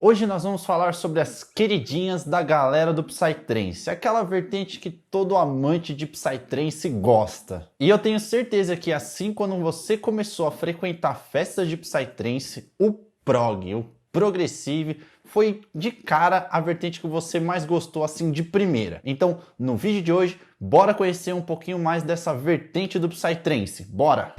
Hoje nós vamos falar sobre as queridinhas da galera do Psytrance, aquela vertente que todo amante de Psytrance gosta. E eu tenho certeza que assim quando você começou a frequentar festas de Psytrance, o prog, o progressive, foi de cara a vertente que você mais gostou assim de primeira. Então, no vídeo de hoje, bora conhecer um pouquinho mais dessa vertente do Psytrance. Bora!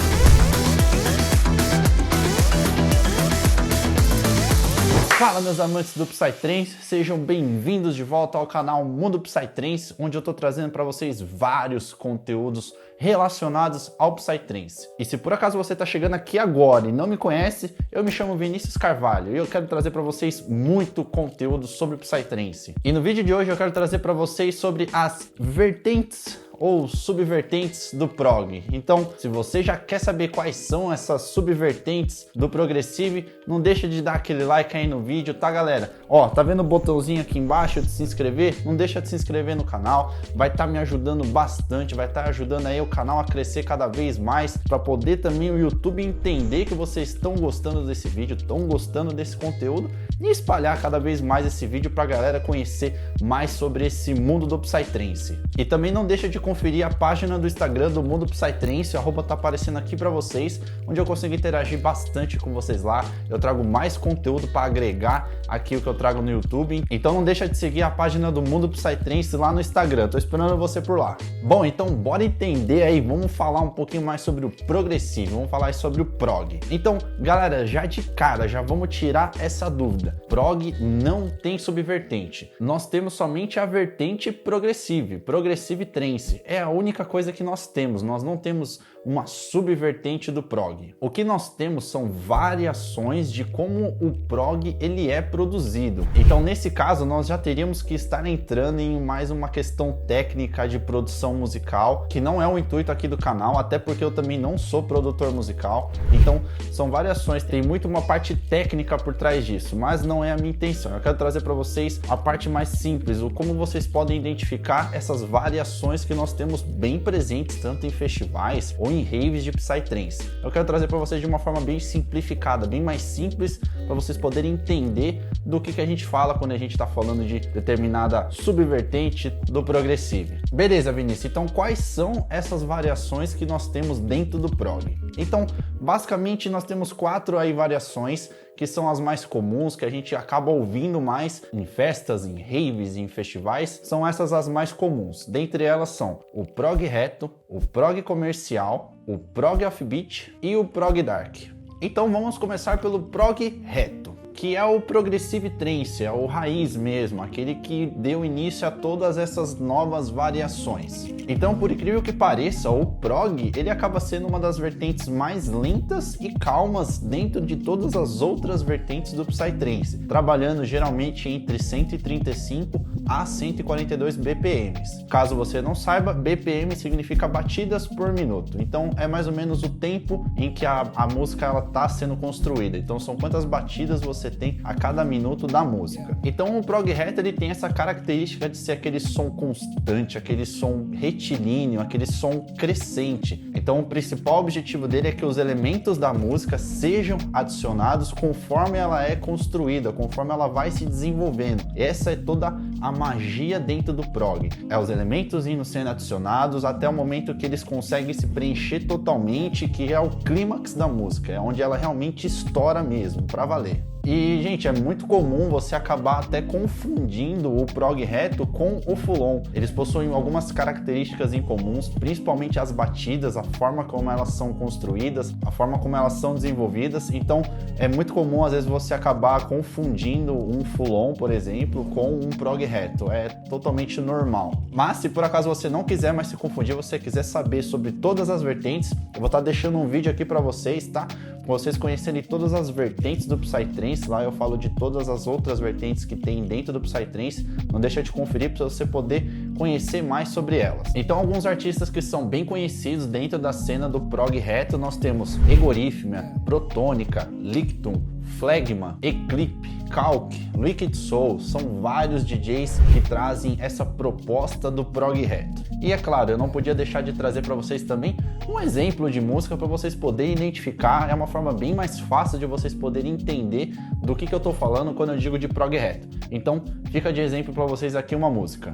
Fala meus amantes do Psytrance, sejam bem-vindos de volta ao canal Mundo Psytrance, onde eu tô trazendo para vocês vários conteúdos relacionados ao Psytrance. E se por acaso você tá chegando aqui agora e não me conhece, eu me chamo Vinícius Carvalho e eu quero trazer para vocês muito conteúdo sobre Psytrance. E no vídeo de hoje eu quero trazer para vocês sobre as vertentes ou subvertentes do prog. Então, se você já quer saber quais são essas subvertentes do progressive, não deixa de dar aquele like aí no vídeo, tá galera? Ó, tá vendo o botãozinho aqui embaixo de se inscrever? Não deixa de se inscrever no canal, vai estar me ajudando bastante, vai estar ajudando aí o canal a crescer cada vez mais, para poder também o YouTube entender que vocês estão gostando desse vídeo, estão gostando desse conteúdo e espalhar cada vez mais esse vídeo pra galera conhecer mais sobre esse mundo do Psytrance. E também não deixa de conferir a página do Instagram do Mundo Psytrance, o arroba tá aparecendo aqui para vocês, onde eu consigo interagir bastante com vocês lá. Eu trago mais conteúdo para agregar aqui o que eu trago no YouTube. Então não deixa de seguir a página do Mundo Psytrance lá no Instagram. Tô esperando você por lá. Bom, então bora entender aí, vamos falar um pouquinho mais sobre o progressivo, vamos falar sobre o prog. Então, galera, já de cara, já vamos tirar essa dúvida. Prog não tem subvertente. Nós temos somente a vertente progressive trance. É a única coisa que nós temos, nós não temos uma subvertente do prog. O que nós temos são variações de como o prog ele é produzido. Então nesse caso nós já teríamos que estar entrando em mais uma questão técnica de produção musical, que não é o intuito aqui do canal, até porque eu também não sou produtor musical. Então são variações, tem muito uma parte técnica por trás disso, mas não é a minha intenção. Eu quero trazer para vocês a parte mais simples, o como vocês podem identificar essas variações que nós temos bem presentes tanto em festivais ou em raves de Psytrance. Eu quero trazer para vocês de uma forma bem simplificada, bem mais simples, para vocês poderem entender do que a gente fala quando a gente está falando de determinada subvertente do progressive. Beleza, Vinícius, então quais são essas variações que nós temos dentro do prog? Então, basicamente nós temos 4 aí variações que são as mais comuns, que a gente acaba ouvindo mais em festas, em raves, em festivais. São essas as mais comuns. Dentre elas são o prog reto, o prog comercial, o prog offbeat e o prog dark. Então vamos começar pelo prog reto, que é o progressive trance, é o raiz mesmo, aquele que deu início a todas essas novas variações. Então, por incrível que pareça, o prog ele acaba sendo uma das vertentes mais lentas e calmas dentro de todas as outras vertentes do Psytrance, trabalhando geralmente entre 135 a 142 BPMs. Caso você não saiba, BPM significa batidas por minuto, então é mais ou menos o tempo em que a música ela está sendo construída, então são quantas batidas você tem a cada minuto da música. Então o prog reto ele tem essa característica de ser aquele som constante, aquele som retilíneo, aquele som crescente. Então o principal objetivo dele é que os elementos da música sejam adicionados conforme ela é construída, conforme ela vai se desenvolvendo. Essa é toda a magia dentro do prog. É os elementos indo sendo adicionados até o momento que eles conseguem se preencher totalmente, que é o clímax da música, é onde ela realmente estoura mesmo, pra valer. E, gente, é muito comum você acabar até confundindo o prog reto com o full-on. Eles possuem algumas características em comuns, principalmente as batidas, a forma como elas são construídas, a forma como elas são desenvolvidas. Então, é muito comum, às vezes, você acabar confundindo um full-on, por exemplo, com um prog reto. É totalmente normal. Mas, se por acaso você não quiser mais se confundir, você quiser saber sobre todas as vertentes, eu vou estar deixando um vídeo aqui para vocês, tá? Para vocês conhecerem todas as vertentes do Psytrance. Lá eu falo de todas as outras vertentes que tem dentro do Psytrance. Não deixa de conferir para você poder conhecer mais sobre elas. Então alguns artistas que são bem conhecidos dentro da cena do prog reto, nós temos Egorífimia, Protônica, Lictum, Phlegma, Eclipse, Calc, Wicked Soul, são vários DJs que trazem essa proposta do prog reto. E é claro, eu não podia deixar de trazer para vocês também um exemplo de música para vocês poderem identificar, é uma forma bem mais fácil de vocês poderem entender do que eu estou falando quando eu digo de prog reto. Então, fica de exemplo para vocês aqui uma música.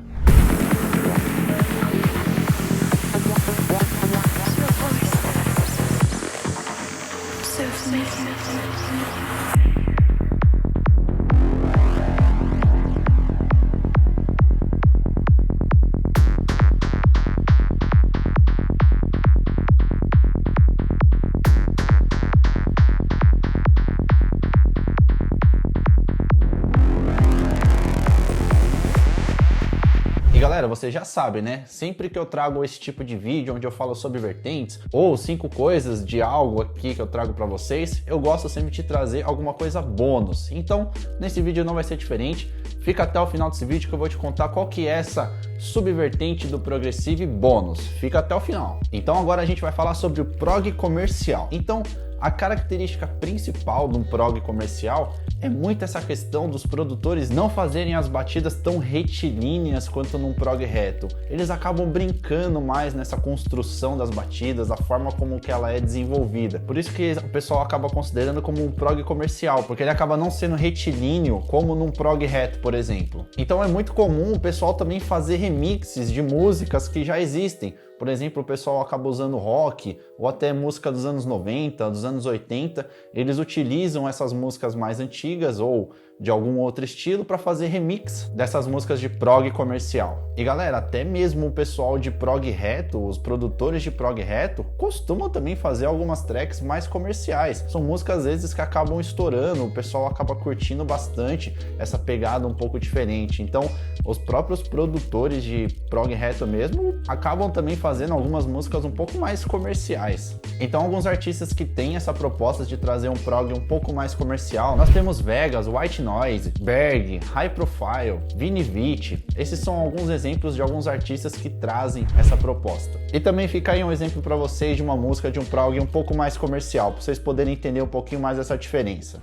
Galera, você já sabe, né? Sempre que eu trago esse tipo de vídeo onde eu falo sobre vertentes ou 5 coisas de algo aqui que eu trago para vocês, eu gosto sempre de trazer alguma coisa bônus. Então, nesse vídeo não vai ser diferente. Fica até o final desse vídeo que eu vou te contar qual que é essa subvertente do Progressive bônus. Fica até o final. Então agora a gente vai falar sobre o prog comercial. Então, a característica principal de um prog comercial é muito essa questão dos produtores não fazerem as batidas tão retilíneas quanto num prog reto. Eles acabam brincando mais nessa construção das batidas, da forma como que ela é desenvolvida. Por isso que o pessoal acaba considerando como um prog comercial, porque ele acaba não sendo retilíneo como num prog reto, por exemplo. Então é muito comum o pessoal também fazer remixes de músicas que já existem. Por exemplo, o pessoal acaba usando rock ou até música dos anos 90, dos anos 80. Eles utilizam essas músicas mais antigas ou de algum outro estilo para fazer remix dessas músicas de prog comercial. E galera, até mesmo o pessoal de prog reto, os produtores de prog reto, costumam também fazer algumas tracks mais comerciais. São músicas às vezes que acabam estourando, o pessoal acaba curtindo bastante essa pegada um pouco diferente. Então, os próprios produtores de prog reto mesmo acabam também fazendo algumas músicas um pouco mais comerciais. Então, alguns artistas que têm essa proposta de trazer um prog um pouco mais comercial, nós temos Vegas, White Noise, Berg, High Profile, Vini Vici. Esses são alguns exemplos de alguns artistas que trazem essa proposta. E também fica aí um exemplo para vocês de uma música de um prog um pouco mais comercial, para vocês poderem entender um pouquinho mais essa diferença.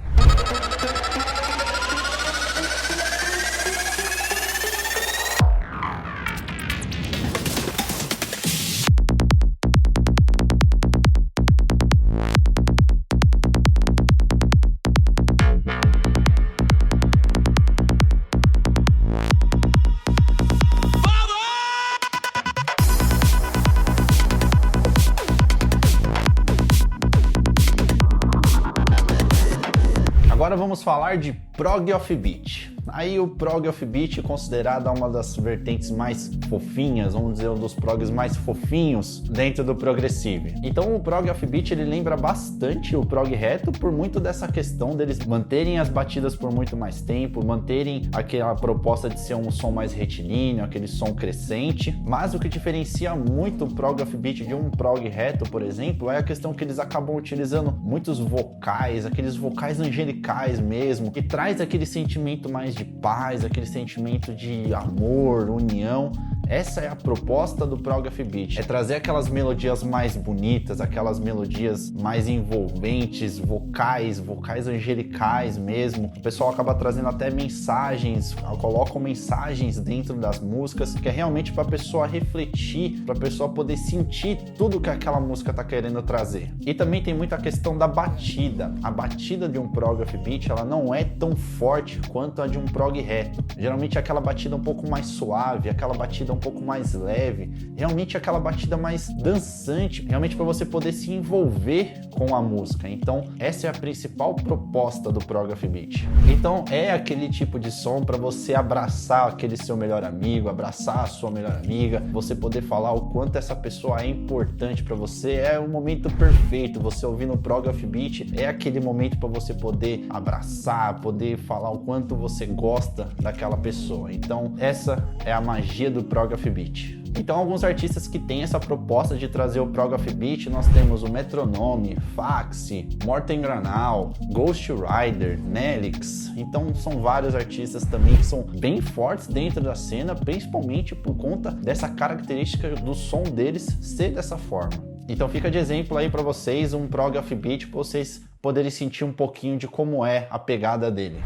Agora vamos falar de prog offbeat. Aí o prog offbeat é considerado uma das vertentes mais fofinhas, vamos dizer, um dos progs mais fofinhos dentro do progressive. Então o prog offbeat ele lembra bastante o prog reto por muito dessa questão deles manterem as batidas por muito mais tempo, manterem aquela proposta de ser um som mais retilíneo, aquele som crescente. Mas o que diferencia muito o prog offbeat de um prog reto, por exemplo, é a questão que eles acabam utilizando muitos vocais, aqueles vocais angelicais mesmo, que traz aquele sentimento mais de paz, aquele sentimento de amor, união. Essa é a proposta do prog offbeat, é trazer aquelas melodias mais bonitas, aquelas melodias mais envolventes, vocais angelicais mesmo. O pessoal acaba trazendo até mensagens, colocam mensagens dentro das músicas, que é realmente para a pessoa refletir, para a pessoa poder sentir tudo que aquela música está querendo trazer. E também tem muita questão da batida. A batida de um prog offbeat, ela não é tão forte quanto a de um prog reto. Geralmente é aquela batida um pouco mais suave, aquela batida um pouco mais leve, realmente aquela batida mais dançante, realmente para você poder se envolver com a música. Então essa é a principal proposta do prog offbeat. Então é aquele tipo de som para você abraçar aquele seu melhor amigo, abraçar a sua melhor amiga, você poder falar o quanto essa pessoa é importante para você. É o momento perfeito, você ouvindo o prog offbeat é aquele momento para você poder abraçar, poder falar o quanto você gosta daquela pessoa. Então essa é a magia do prog offbeat. Então alguns artistas que têm essa proposta de trazer o prog offbeat, nós temos o Metronome, Faxi, Morten Granal, Ghost Rider, Nelix. Então são vários artistas também que são bem fortes dentro da cena, principalmente por conta dessa característica do som deles ser dessa forma. Então fica de exemplo aí para vocês um prog offbeat para vocês poderem sentir um pouquinho de como é a pegada dele.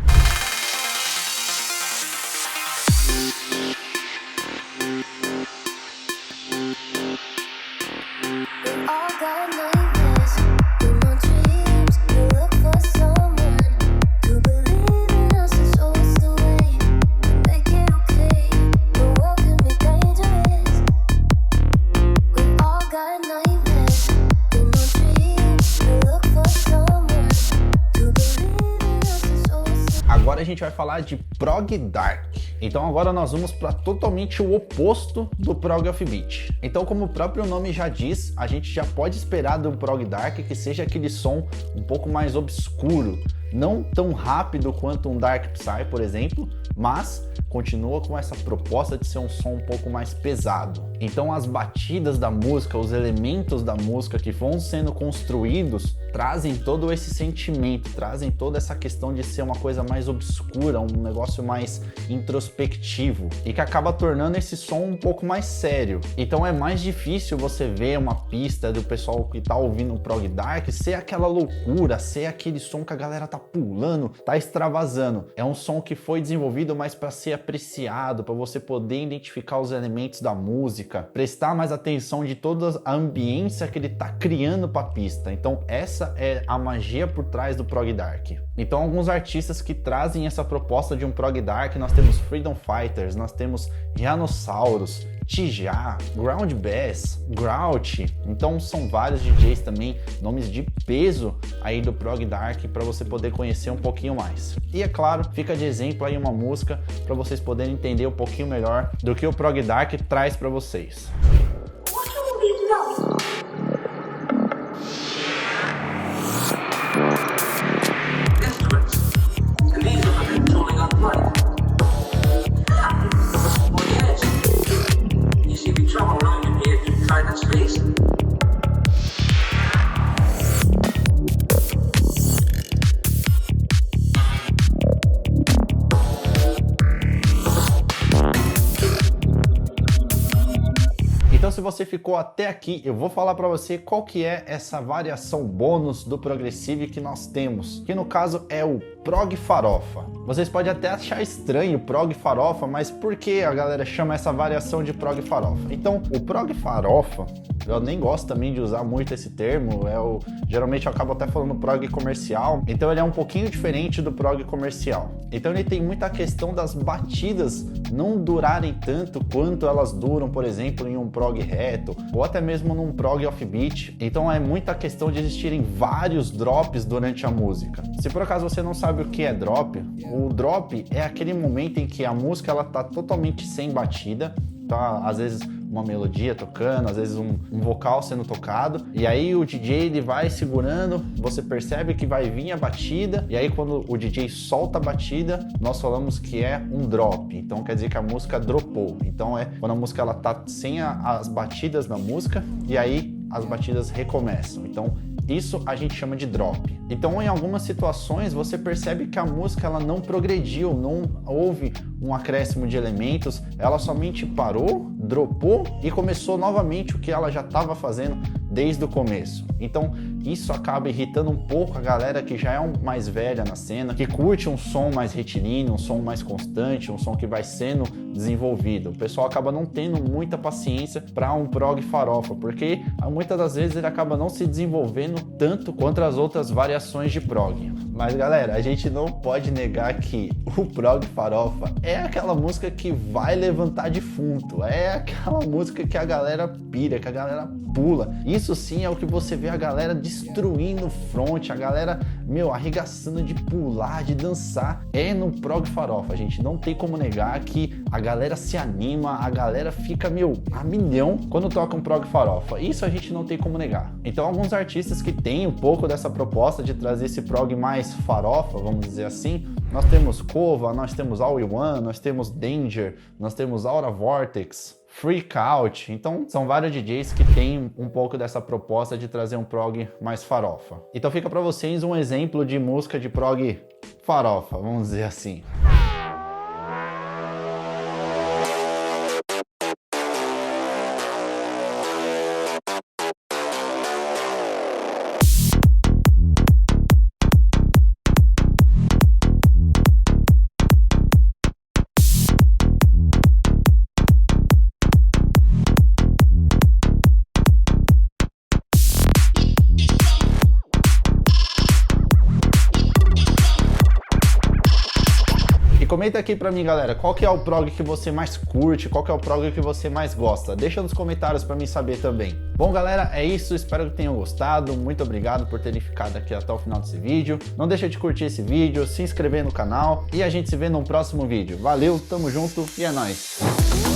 Agora a gente vai falar de prog dark. Então agora nós vamos para totalmente o oposto do prog offbeat. Então, como o próprio nome já diz, a gente já pode esperar do prog dark que seja aquele som um pouco mais obscuro, não tão rápido quanto um dark psy, por exemplo, mas continua com essa proposta de ser um som um pouco mais pesado. Então as batidas da música, os elementos da música que vão sendo construídos trazem todo esse sentimento, trazem toda essa questão de ser uma coisa mais obscura, um negócio mais introspectivo e que acaba tornando esse som um pouco mais sério. Então é mais difícil você ver uma pista do pessoal que tá ouvindo o prog dark ser aquela loucura, ser aquele som que a galera tá pulando, tá extravasando. É um som que foi desenvolvido mais para ser apreciado, para você poder identificar os elementos da música, prestar mais atenção de toda a ambiência que ele tá criando para a pista. Então essa é a magia por trás do prog dark. Então alguns artistas que trazem essa proposta de um prog dark, nós temos Freedom Fighters, nós temos Rhinoceros, Tijá, Ground Bass, Grouch. Então são vários DJs também, nomes de peso aí do prog dark para você poder conhecer um pouquinho mais. E é claro, fica de exemplo aí uma música para vocês poderem entender um pouquinho melhor do que o prog dark traz para vocês. Então, se você ficou até aqui, eu vou falar para você qual que é essa variação bônus do Progressive que nós temos, que no caso é o prog farofa. Vocês podem até achar estranho prog farofa, mas por que a galera chama essa variação de prog farofa? Então, o prog farofa, eu nem gosto também de usar muito esse termo, geralmente eu acabo até falando prog comercial, então ele é um pouquinho diferente do prog comercial. Então ele tem muita questão das batidas não durarem tanto quanto elas duram, por exemplo, em um prog reto, ou até mesmo num prog offbeat. Então é muita questão de existirem vários drops durante a música. Se por acaso você não sabe o que é drop, o drop é aquele momento em que a música ela tá totalmente sem batida, tá? Às vezes uma melodia tocando, às vezes um vocal sendo tocado, e aí o DJ ele vai segurando, você percebe que vai vir a batida, e aí quando o DJ solta a batida, nós falamos que é um drop, então quer dizer que a música dropou. Então é quando a música ela tá sem as batidas na música, e aí as batidas recomeçam. Então isso a gente chama de drop. Então em algumas situações você percebe que a música ela não progrediu, não houve um acréscimo de elementos, ela somente parou, dropou e começou novamente o que ela já estava fazendo desde o começo. Então isso acaba irritando um pouco a galera que já é mais velha na cena, que curte um som mais retilíneo, um som mais constante, um som que vai sendo desenvolvido. O pessoal acaba não tendo muita paciência para um prog farofa, porque muitas das vezes ele acaba não se desenvolvendo tanto quanto as outras variações de prog. Mas galera, a gente não pode negar que o prog farofa é aquela música que vai levantar defunto, é aquela música que a galera pira, que a galera pula. Isso sim é o que você vê a galera destruindo o front, a galera, arregaçando de pular, de dançar. É no prog farofa, gente. Não tem como negar que a galera se anima, a galera fica, a milhão quando toca um prog farofa. Isso a gente não tem como negar. Então alguns artistas que têm um pouco dessa proposta de trazer esse prog mais farofa, vamos dizer assim, Nós temos Kova, nós temos All In One, nós temos Danger, nós temos Aura Vortex, Freak Out. Então são vários DJs que têm um pouco dessa proposta de trazer um prog mais farofa. Então fica para vocês um exemplo de música de prog farofa, vamos dizer assim. E comenta aqui pra mim, galera, qual que é o prog que você mais curte, qual que é o prog que você mais gosta? Deixa nos comentários pra mim saber também. Bom, galera, é isso, espero que tenham gostado, muito obrigado por terem ficado aqui até o final desse vídeo. Não deixa de curtir esse vídeo, se inscrever no canal e a gente se vê no próximo vídeo. Valeu, tamo junto e é nóis!